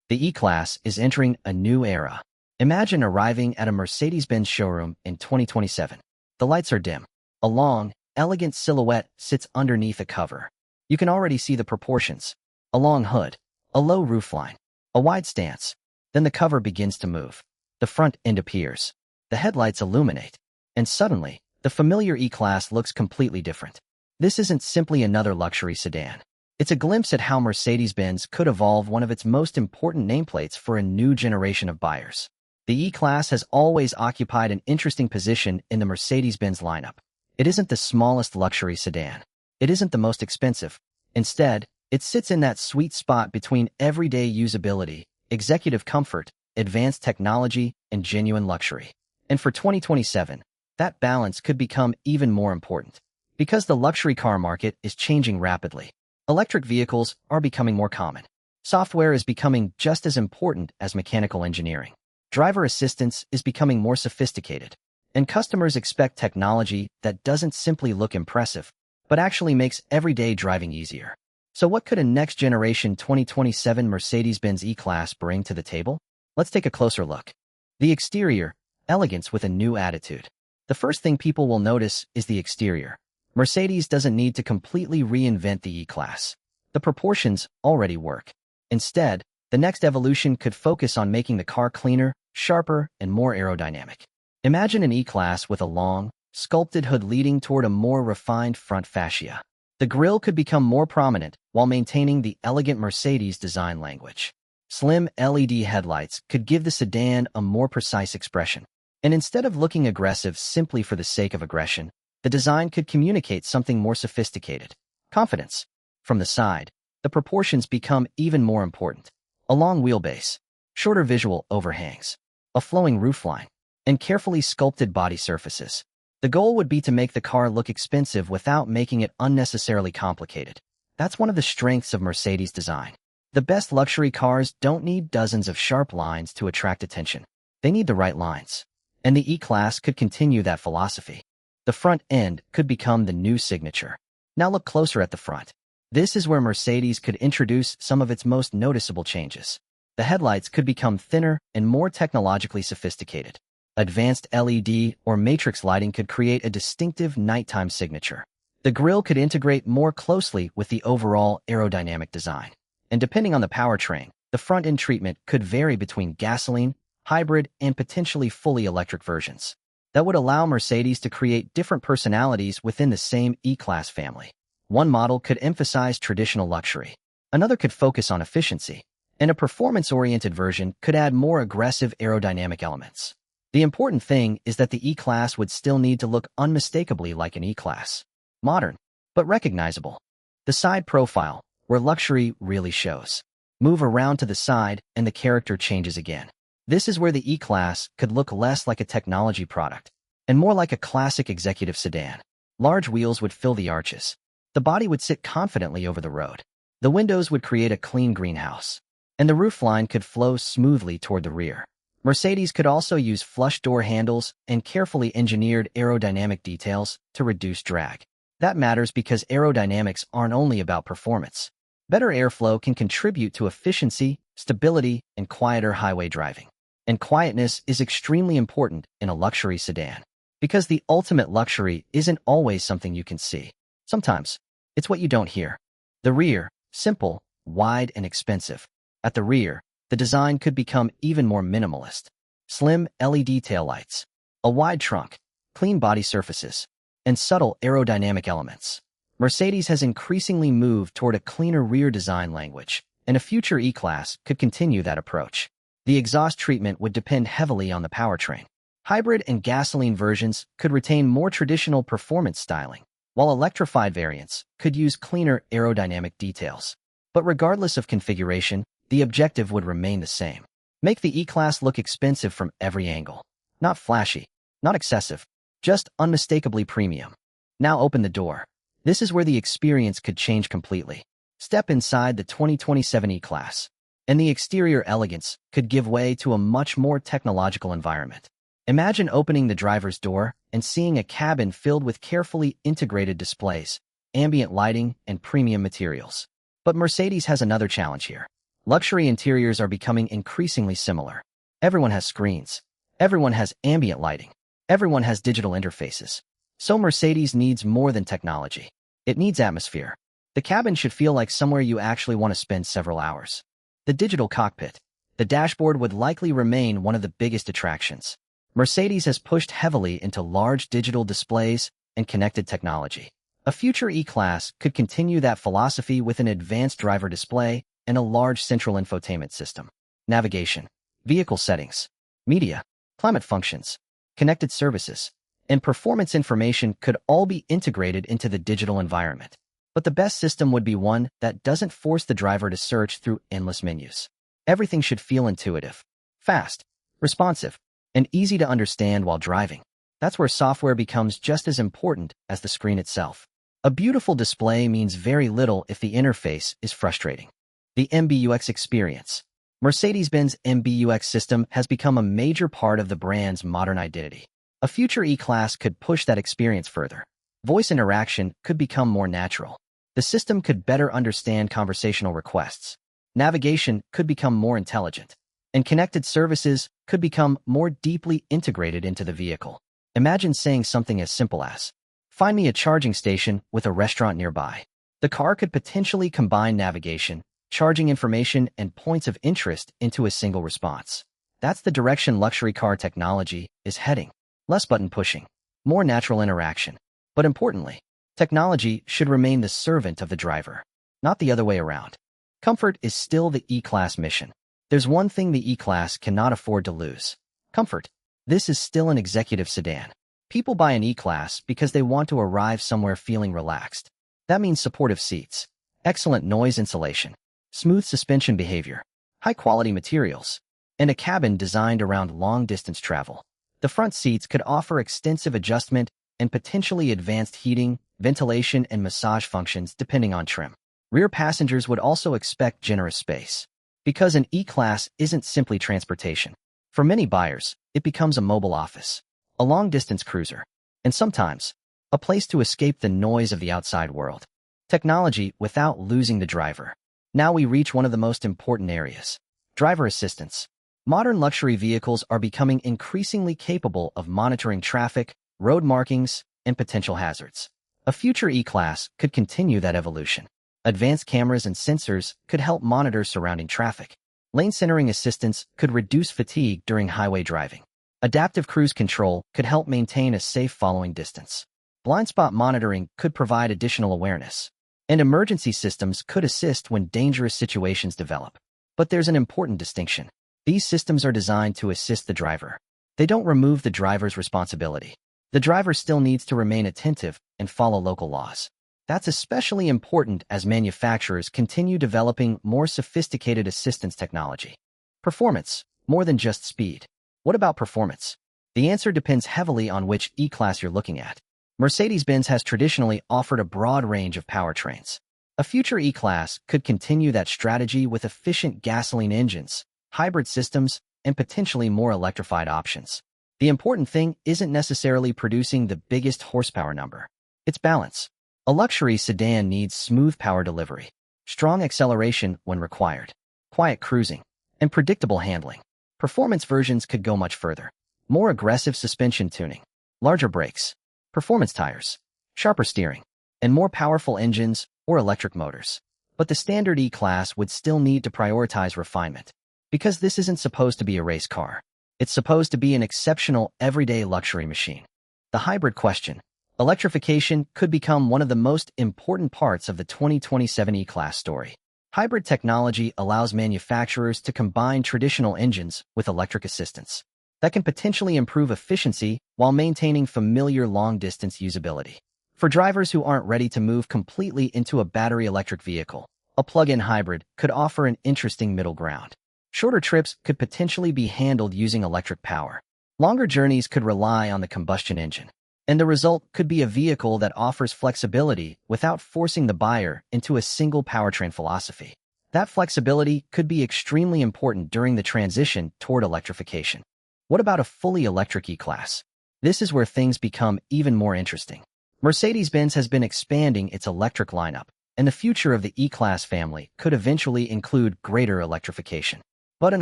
The E-Class is entering a new era. Imagine arriving at a Mercedes-Benz showroom in 2027. The lights are dim. A long, elegant silhouette sits underneath a cover. You can already see the proportions. A long hood, a low roofline, a wide stance. Then the cover begins to move. The front end appears. The headlights illuminate. And suddenly, the familiar E-Class looks completely different. This isn't simply another luxury sedan. It's a glimpse at how Mercedes-Benz could evolve one of its most important nameplates for a new generation of buyers. The E-Class has always occupied an interesting position in the Mercedes-Benz lineup. It isn't the smallest luxury sedan. It isn't the most expensive. Instead, it sits in that sweet spot between everyday usability, executive comfort, advanced technology, and genuine luxury. And for 2027, that balance could become even more important. Because the luxury car market is changing rapidly. Electric vehicles are becoming more common. Software is becoming just as important as mechanical engineering. Driver assistance is becoming more sophisticated. And customers expect technology that doesn't simply look impressive, but actually makes everyday driving easier. So what could a next-generation 2027 Mercedes-Benz E-Class bring to the table? Let's take a closer look. The exterior, elegance with a new attitude. The first thing people will notice is the exterior. Mercedes doesn't need to completely reinvent the E-Class. The proportions already work. Instead, the next evolution could focus on making the car cleaner, sharper, and more aerodynamic. Imagine an E-Class with a long, sculpted hood leading toward a more refined front fascia. The grille could become more prominent while maintaining the elegant Mercedes design language. Slim LED headlights could give the sedan a more precise expression. And instead of looking aggressive simply for the sake of aggression, the design could communicate something more sophisticated. Confidence. From the side, the proportions become even more important. A long wheelbase, shorter visual overhangs, a flowing roofline, and carefully sculpted body surfaces. The goal would be to make the car look expensive without making it unnecessarily complicated. That's one of the strengths of Mercedes design. The best luxury cars don't need dozens of sharp lines to attract attention. They need the right lines. And the E-Class could continue that philosophy. The front end could become the new signature. Now look closer at the front. This is where Mercedes could introduce some of its most noticeable changes. The headlights could become thinner and more technologically sophisticated. Advanced LED or matrix lighting could create a distinctive nighttime signature. The grille could integrate more closely with the overall aerodynamic design. And depending on the powertrain, the front-end treatment could vary between gasoline, hybrid, and potentially fully electric versions. That would allow Mercedes to create different personalities within the same E-Class family. One model could emphasize traditional luxury. Another could focus on efficiency. And a performance-oriented version could add more aggressive aerodynamic elements. The important thing is that the E-Class would still need to look unmistakably like an E-Class. Modern, but recognizable. The side profile, where luxury really shows. Move around to the side and the character changes again. This is where the E-Class could look less like a technology product and more like a classic executive sedan. Large wheels would fill the arches. The body would sit confidently over the road. The windows would create a clean greenhouse. And the roofline could flow smoothly toward the rear. Mercedes could also use flush door handles and carefully engineered aerodynamic details to reduce drag. That matters because aerodynamics aren't only about performance. Better airflow can contribute to efficiency, stability, and quieter highway driving. And quietness is extremely important in a luxury sedan. Because the ultimate luxury isn't always something you can see. Sometimes, it's what you don't hear. The rear, simple, wide, and expensive. At the rear, the design could become even more minimalist. Slim LED taillights, a wide trunk, clean body surfaces, and subtle aerodynamic elements. Mercedes has increasingly moved toward a cleaner rear design language, and a future E-Class could continue that approach. The exhaust treatment would depend heavily on the powertrain. Hybrid and gasoline versions could retain more traditional performance styling, while electrified variants could use cleaner aerodynamic details. But regardless of configuration, the objective would remain the same. Make the E-Class look expensive from every angle. Not flashy, not excessive, just unmistakably premium. Now open the door. This is where the experience could change completely. Step inside the 2027 E-Class, and the exterior elegance could give way to a much more technological environment. Imagine opening the driver's door and seeing a cabin filled with carefully integrated displays, ambient lighting, and premium materials. But Mercedes has another challenge here. Luxury interiors are becoming increasingly similar. Everyone has screens. Everyone has ambient lighting. Everyone has digital interfaces. So Mercedes needs more than technology. It needs atmosphere. The cabin should feel like somewhere you actually want to spend several hours. The digital cockpit. The dashboard would likely remain one of the biggest attractions. Mercedes has pushed heavily into large digital displays and connected technology. A future E-Class could continue that philosophy with an advanced driver display and a large central infotainment system. Navigation, vehicle settings, media, climate functions, connected services, and performance information could all be integrated into the digital environment. But the best system would be one that doesn't force the driver to search through endless menus. Everything should feel intuitive, fast, responsive, and easy to understand while driving. That's where software becomes just as important as the screen itself. A beautiful display means very little if the interface is frustrating. The MBUX experience. Mercedes-Benz MBUX system has become a major part of the brand's modern identity. A future E-Class could push that experience further. Voice interaction could become more natural. The system could better understand conversational requests. Navigation could become more intelligent. And connected services could become more deeply integrated into the vehicle. Imagine saying something as simple as, "Find me a charging station with a restaurant nearby." The car could potentially combine navigation, charging information, and points of interest into a single response. That's the direction luxury car technology is heading. Less button pushing, more natural interaction. But importantly, technology should remain the servant of the driver, not the other way around. Comfort is still the E-Class mission. There's one thing the E-Class cannot afford to lose: comfort. This is still an executive sedan. People buy an E-Class because they want to arrive somewhere feeling relaxed. That means supportive seats, excellent noise insulation, smooth suspension behavior, high-quality materials, and a cabin designed around long-distance travel. The front seats could offer extensive adjustment and potentially advanced heating, ventilation, and massage functions depending on trim. Rear passengers would also expect generous space, because an E-Class isn't simply transportation. For many buyers, it becomes a mobile office, a long-distance cruiser, and sometimes a place to escape the noise of the outside world. Technology without losing the driver. Now we reach one of the most important areas: driver assistance. Modern luxury vehicles are becoming increasingly capable of monitoring traffic, road markings, and potential hazards. A future E-Class could continue that evolution. Advanced cameras and sensors could help monitor surrounding traffic. Lane centering assistance could reduce fatigue during highway driving. Adaptive cruise control could help maintain a safe following distance. Blind spot monitoring could provide additional awareness. And emergency systems could assist when dangerous situations develop. But there's an important distinction. These systems are designed to assist the driver. They don't remove the driver's responsibility. The driver still needs to remain attentive and follow local laws. That's especially important as manufacturers continue developing more sophisticated assistance technology. Performance, more than just speed. What about performance? The answer depends heavily on which E-Class you're looking at. Mercedes-Benz has traditionally offered a broad range of powertrains. A future E-Class could continue that strategy with efficient gasoline engines, hybrid systems, and potentially more electrified options. The important thing isn't necessarily producing the biggest horsepower number. It's balance. A luxury sedan needs smooth power delivery, strong acceleration when required, quiet cruising, and predictable handling. Performance versions could go much further. More aggressive suspension tuning, larger brakes, performance tires, sharper steering, and more powerful engines or electric motors. But the standard E-Class would still need to prioritize refinement, because this isn't supposed to be a race car. It's supposed to be an exceptional everyday luxury machine. The hybrid question. Electrification could become one of the most important parts of the 2027 E-Class story. Hybrid technology allows manufacturers to combine traditional engines with electric assistance. That can potentially improve efficiency while maintaining familiar long-distance usability. For drivers who aren't ready to move completely into a battery electric vehicle, a plug-in hybrid could offer an interesting middle ground. Shorter trips could potentially be handled using electric power. Longer journeys could rely on the combustion engine. And the result could be a vehicle that offers flexibility without forcing the buyer into a single powertrain philosophy. That flexibility could be extremely important during the transition toward electrification. What about a fully electric E-Class? This is where things become even more interesting. Mercedes-Benz has been expanding its electric lineup. and the future of the E-Class family could eventually include greater electrification. But an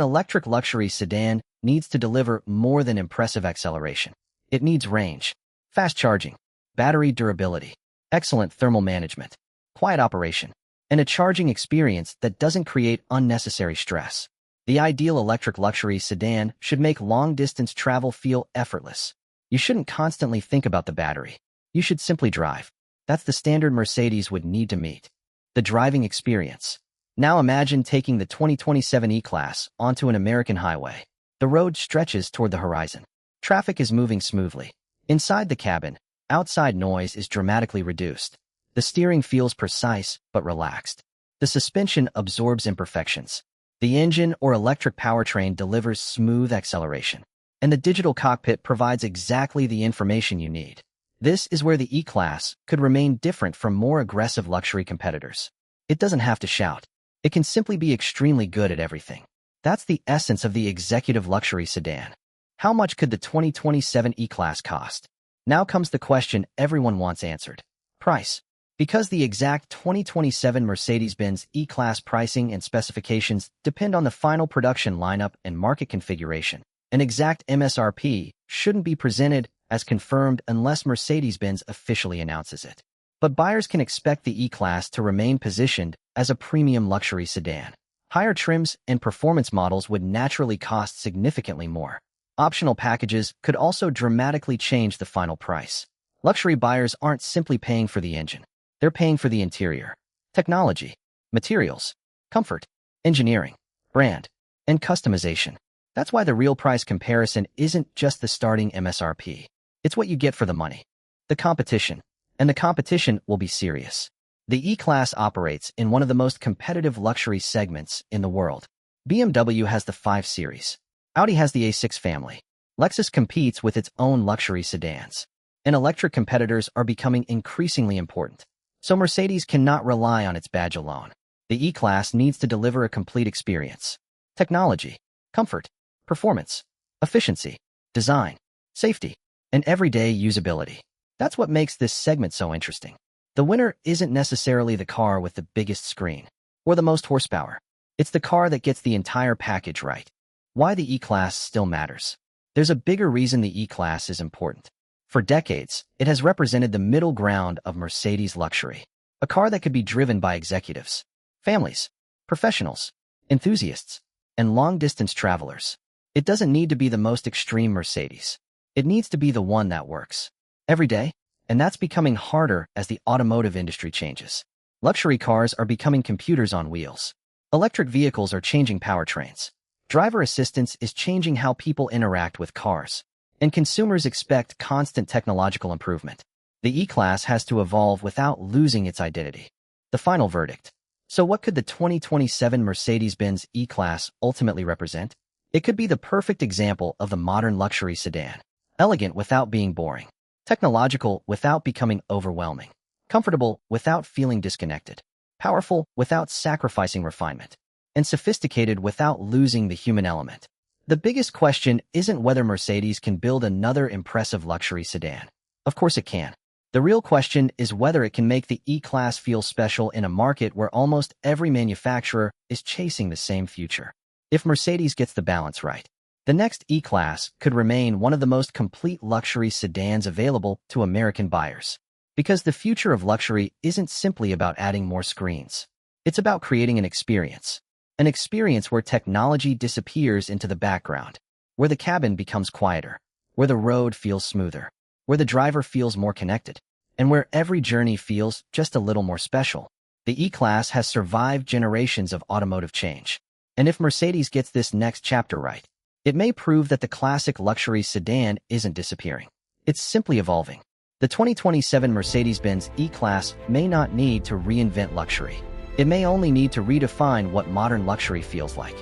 electric luxury sedan needs to deliver more than impressive acceleration. It needs range, fast charging, battery durability, excellent thermal management, quiet operation, and a charging experience that doesn't create unnecessary stress. The ideal electric luxury sedan should make long-distance travel feel effortless. You shouldn't constantly think about the battery. You should simply drive. That's the standard Mercedes would need to meet. The driving experience. Now imagine taking the 2027 E-Class onto an American highway. The road stretches toward the horizon. Traffic is moving smoothly. Inside the cabin, outside noise is dramatically reduced. The steering feels precise but relaxed. The suspension absorbs imperfections. The engine or electric powertrain delivers smooth acceleration. And the digital cockpit provides exactly the information you need. This is where the E-Class could remain different from more aggressive luxury competitors. It doesn't have to shout. It can simply be extremely good at everything. That's the essence of the executive luxury sedan. How much could the 2027 E-Class cost? Now comes the question everyone wants answered. Price. Because the exact 2027 Mercedes-Benz E-Class pricing and specifications depend on the final production lineup and market configuration, an exact MSRP shouldn't be presented as confirmed unless Mercedes-Benz officially announces it. But buyers can expect the E-Class to remain positioned as a premium luxury sedan. Higher trims and performance models would naturally cost significantly more. Optional packages could also dramatically change the final price. Luxury buyers aren't simply paying for the engine. They're paying for the interior, technology, materials, comfort, engineering, brand, and customization. That's why the real price comparison isn't just the starting MSRP. It's what you get for the money. The competition. And the competition will be serious. The E-Class operates in one of the most competitive luxury segments in the world. BMW has the 5 Series. Audi has the A6 family. Lexus competes with its own luxury sedans. And electric competitors are becoming increasingly important. So Mercedes cannot rely on its badge alone. The E-Class needs to deliver a complete experience. Technology, comfort, performance, efficiency, design, safety, and everyday usability. That's what makes this segment so interesting. The winner isn't necessarily the car with the biggest screen or the most horsepower. It's the car that gets the entire package right. Why the E-Class still matters. There's a bigger reason the E-Class is important. For decades, it has represented the middle ground of Mercedes luxury. A car that could be driven by executives, families, professionals, enthusiasts, and long-distance travelers. It doesn't need to be the most extreme Mercedes. It needs to be the one that works every day, and that's becoming harder as the automotive industry changes. Luxury cars are becoming computers on wheels. Electric vehicles are changing powertrains. Driver assistance is changing how people interact with cars. And consumers expect constant technological improvement. The E-Class has to evolve without losing its identity. The final verdict. So what could the 2027 Mercedes-Benz E-Class ultimately represent? It could be the perfect example of the modern luxury sedan. Elegant without being boring. Technological without becoming overwhelming. Comfortable without feeling disconnected. Powerful without sacrificing refinement. And sophisticated without losing the human element. The biggest question isn't whether Mercedes can build another impressive luxury sedan. Of course it can. The real question is whether it can make the E-Class feel special in a market where almost every manufacturer is chasing the same future. If Mercedes gets the balance right, the next E-Class could remain one of the most complete luxury sedans available to American buyers. Because the future of luxury isn't simply about adding more screens. It's about creating an experience. An experience where technology disappears into the background, where the cabin becomes quieter, where the road feels smoother, where the driver feels more connected, and where every journey feels just a little more special. The E-Class has survived generations of automotive change. And if Mercedes gets this next chapter right, it may prove that the classic luxury sedan isn't disappearing. It's simply evolving. The 2027 Mercedes-Benz E-Class may not need to reinvent luxury. It may only need to redefine what modern luxury feels like.